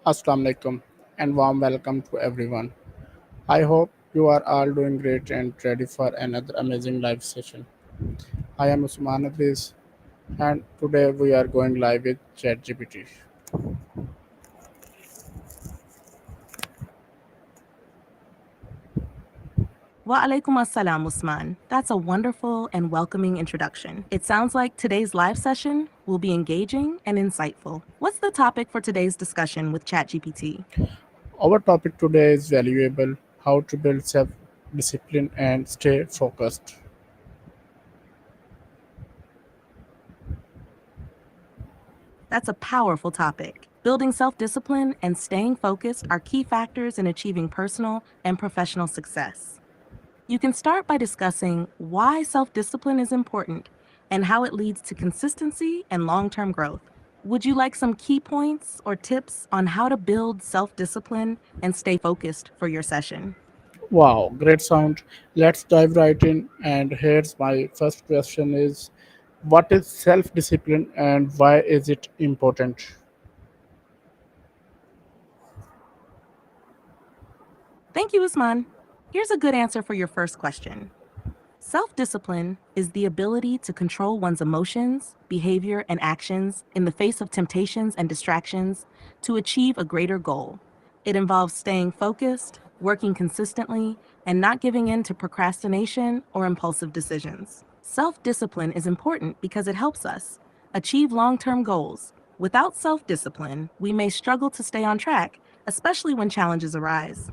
Assalamu alaikum and warm welcome to everyone. I hope you are all doing great and ready for another amazing live session. I am Usman Adris and today we are going live with ChatGPT. Wa alaikum assalam, Usman. That's a wonderful and welcoming introduction. It sounds like today's live session will be engaging and insightful. What's the topic for today's discussion with ChatGPT? Our topic today is valuable how to build self discipline and stay focused. That's a powerful topic. Building self discipline and staying focused are key factors in achieving personal and professional success. You can start by discussing why self discipline is important and how it leads to consistency and long term growth. Would you like some key points or tips on how to build self discipline and stay focused for your session? Wow, great sound. Let's dive right in and here's my first question is what is self discipline and why is it important? Thank you, Usman. Here's a good answer for your first question. Self discipline is the ability to control one's emotions, behavior, and actions in the face of temptations and distractions to achieve a greater goal. It involves staying focused, working consistently, and not giving in to procrastination or impulsive decisions. Self discipline is important because it helps us achieve long term goals. Without self discipline, we may struggle to stay on track, especially when challenges arise.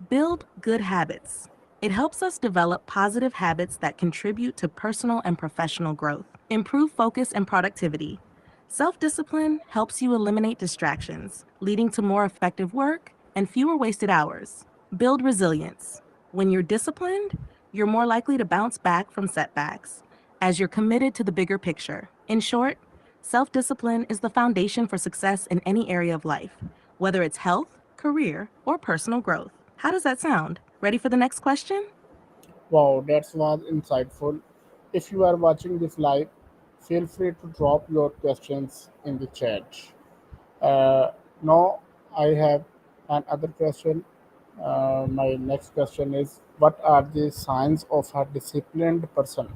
Build good habits. It helps us develop positive habits that contribute to personal and professional growth. Improve focus and productivity. Self discipline helps you eliminate distractions, leading to more effective work and fewer wasted hours. Build resilience. When you're disciplined, you're more likely to bounce back from setbacks, as you're committed to the bigger picture. In short, self discipline is the foundation for success in any area of life, whether it's health, career, or personal growth. How does that sound? Ready for the next question? Wow, that was insightful. If you are watching this live, feel free to drop your questions in the chat. Uh, Now, I have another question. My next question is what are the signs of a disciplined person?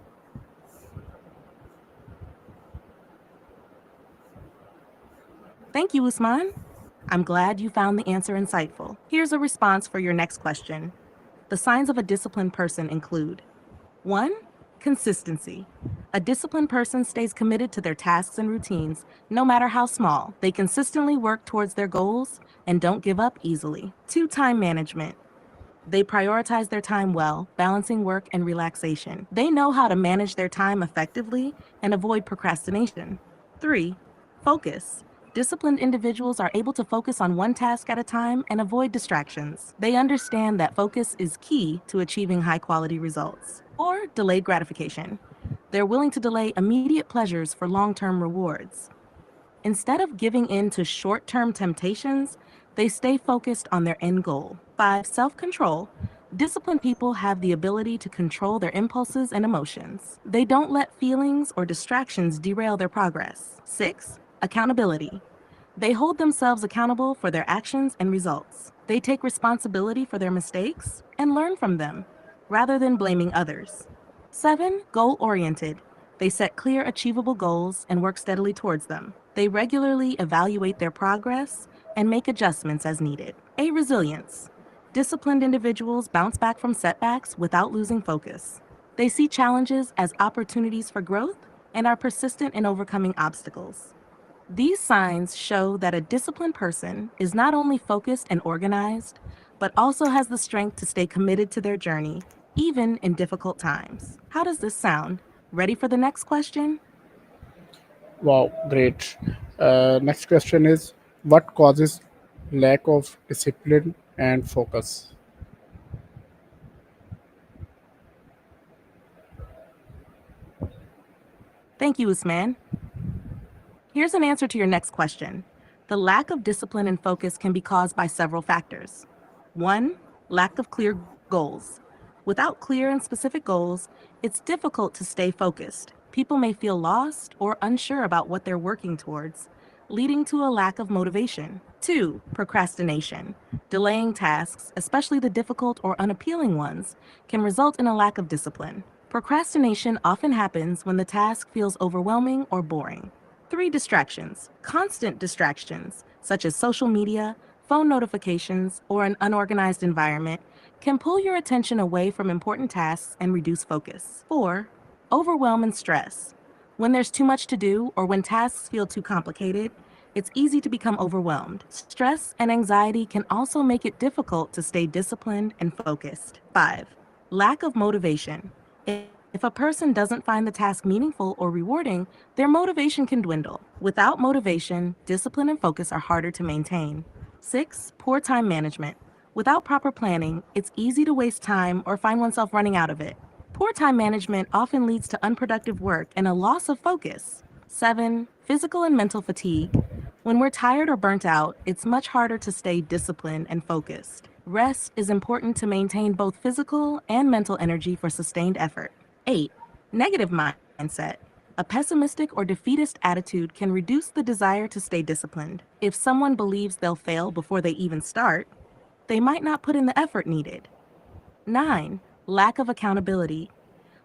Thank you, Usman. I'm glad you found the answer insightful. Here's a response for your next question. The signs of a disciplined person include 1. Consistency. A disciplined person stays committed to their tasks and routines, no matter how small. They consistently work towards their goals and don't give up easily. 2. Time management. They prioritize their time well, balancing work and relaxation. They know how to manage their time effectively and avoid procrastination. 3. Focus. Disciplined individuals are able to focus on one task at a time and avoid distractions. They understand that focus is key to achieving high quality results. Or delayed gratification. They're willing to delay immediate pleasures for long term rewards. Instead of giving in to short term temptations, they stay focused on their end goal. 5. Self control. Disciplined people have the ability to control their impulses and emotions. They don't let feelings or distractions derail their progress. 6. Accountability. They hold themselves accountable for their actions and results. They take responsibility for their mistakes and learn from them, rather than blaming others. 7. Goal oriented. They set clear, achievable goals and work steadily towards them. They regularly evaluate their progress and make adjustments as needed. 8. Resilience. Disciplined individuals bounce back from setbacks without losing focus. They see challenges as opportunities for growth and are persistent in overcoming obstacles. These signs show that a disciplined person is not only focused and organized, but also has the strength to stay committed to their journey, even in difficult times. How does this sound? Ready for the next question? Wow, great. Next question is what causes lack of discipline and focus? Thank you, Usman. Here's an answer to your next question. The lack of discipline and focus can be caused by several factors. 1. Lack of clear goals. Without clear and specific goals, it's difficult to stay focused. People may feel lost or unsure about what they're working towards, leading to a lack of motivation. 2. Procrastination. Delaying tasks, especially the difficult or unappealing ones, can result in a lack of discipline. Procrastination often happens when the task feels overwhelming or boring. 3. Distractions. Constant distractions, such as social media, phone notifications, or an unorganized environment, can pull your attention away from important tasks and reduce focus. 4. Overwhelm and stress. When there's too much to do or when tasks feel too complicated, it's easy to become overwhelmed. Stress and anxiety can also make it difficult to stay disciplined and focused. 5. Lack of motivation. If a person doesn't find the task meaningful or rewarding, their motivation can dwindle. Without motivation, discipline and focus are harder to maintain. 6. Poor time management. Without proper planning, it's easy to waste time or find oneself running out of it. Poor time management often leads to unproductive work and a loss of focus. 7. Physical and mental fatigue. When we're tired or burnt out, it's much harder to stay disciplined and focused. Rest is important to maintain both physical and mental energy for sustained effort. 8. Negative mindset. A pessimistic or defeatist attitude can reduce the desire to stay disciplined. If someone believes they'll fail before they even start, they might not put in the effort needed. 9. Lack of accountability.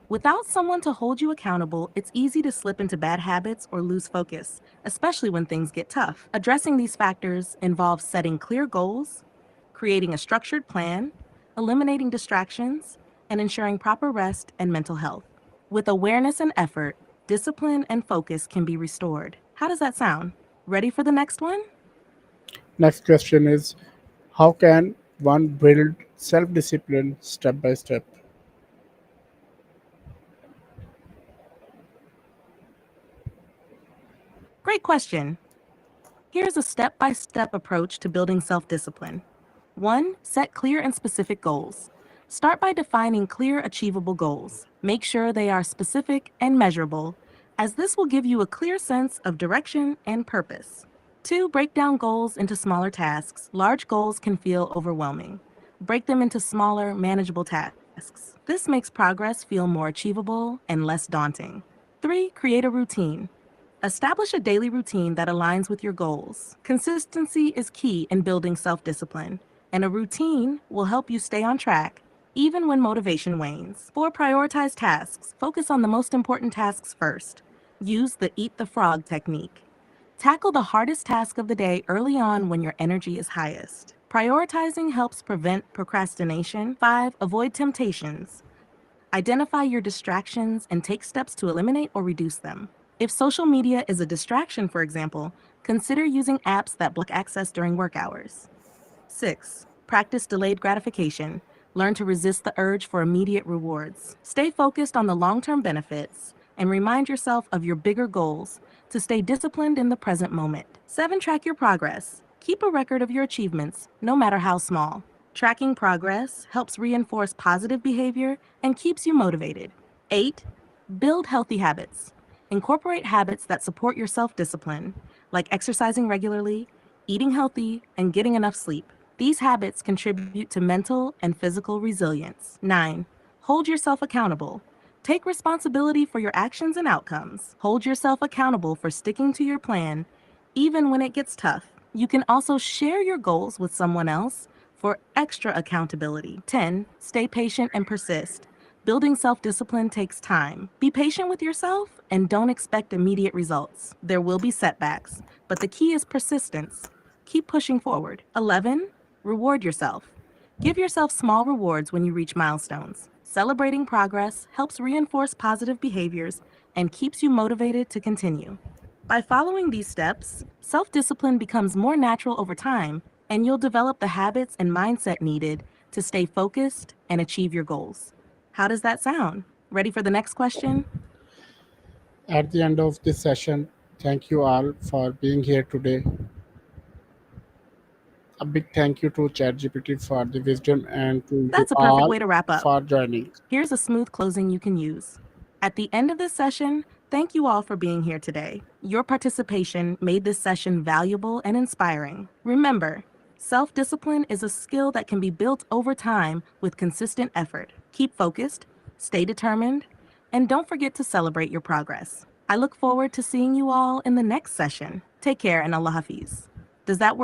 Without someone to hold you accountable, it's easy to slip into bad habits or lose focus, especially when things get tough. Addressing these factors involves setting clear goals, creating a structured plan, eliminating distractions, and ensuring proper rest and mental health. With awareness and effort, discipline and focus can be restored. How does that sound? Ready for the next one? Next question is, how can one build self discipline step by step? Great question. Here's a step by step approach to building self discipline. 1. Set clear and specific goals. Start by defining clear, achievable goals. Make sure they are specific and measurable, as this will give you a clear sense of direction and purpose. 2. Break down goals into smaller tasks. Large goals can feel overwhelming. Break them into smaller, manageable tasks. This makes progress feel more achievable and less daunting. 3. Create a routine. Establish a daily routine that aligns with your goals. Consistency is key in building self discipline, and a routine will help you stay on track even when motivation wanes. 4. Prioritize tasks. Focus on the most important tasks first. Use the eat the frog technique. Tackle the hardest task of the day early on when your energy is highest. Prioritizing helps prevent procrastination. 5. Avoid temptations. Identify your distractions and take steps to eliminate or reduce them. If social media is a distraction, for example, consider using apps that block access during work hours. 6. Practice delayed gratification. Learn to resist the urge for immediate rewards. Stay focused on the long term benefits and remind yourself of your bigger goals to stay disciplined in the present moment. 7. Track your progress. Keep a record of your achievements, no matter how small. Tracking progress helps reinforce positive behavior and keeps you motivated. 8. Build healthy habits. Incorporate habits that support your self discipline, like exercising regularly, eating healthy, and getting enough sleep. These habits contribute to mental and physical resilience. 9. Hold yourself accountable. Take responsibility for your actions and outcomes. Hold yourself accountable for sticking to your plan, even when it gets tough. You can also share your goals with someone else for extra accountability. 10. Stay patient and persist. Building self discipline takes time. Be patient with yourself and don't expect immediate results. There will be setbacks, but the key is persistence. Keep pushing forward. 11. Reward yourself. Give yourself small rewards when you reach milestones. Celebrating progress helps reinforce positive behaviors and keeps you motivated to continue. By following these steps, self discipline becomes more natural over time, and you'll develop the habits and mindset needed to stay focused and achieve your goals. How does that sound? Ready for the next question? At the end of this session, thank you all for being here today. A big thank you to ChatGPT for the wisdom and to you That's a perfect all way to wrap up. for joining. Here's a smooth closing you can use. At the end of this session, thank you all for being here today. Your participation made this session valuable and inspiring. Remember, self discipline is a skill that can be built over time with consistent effort. Keep focused, stay determined, and don't forget to celebrate your progress. I look forward to seeing you all in the next session. Take care and Allah Hafiz. Does that work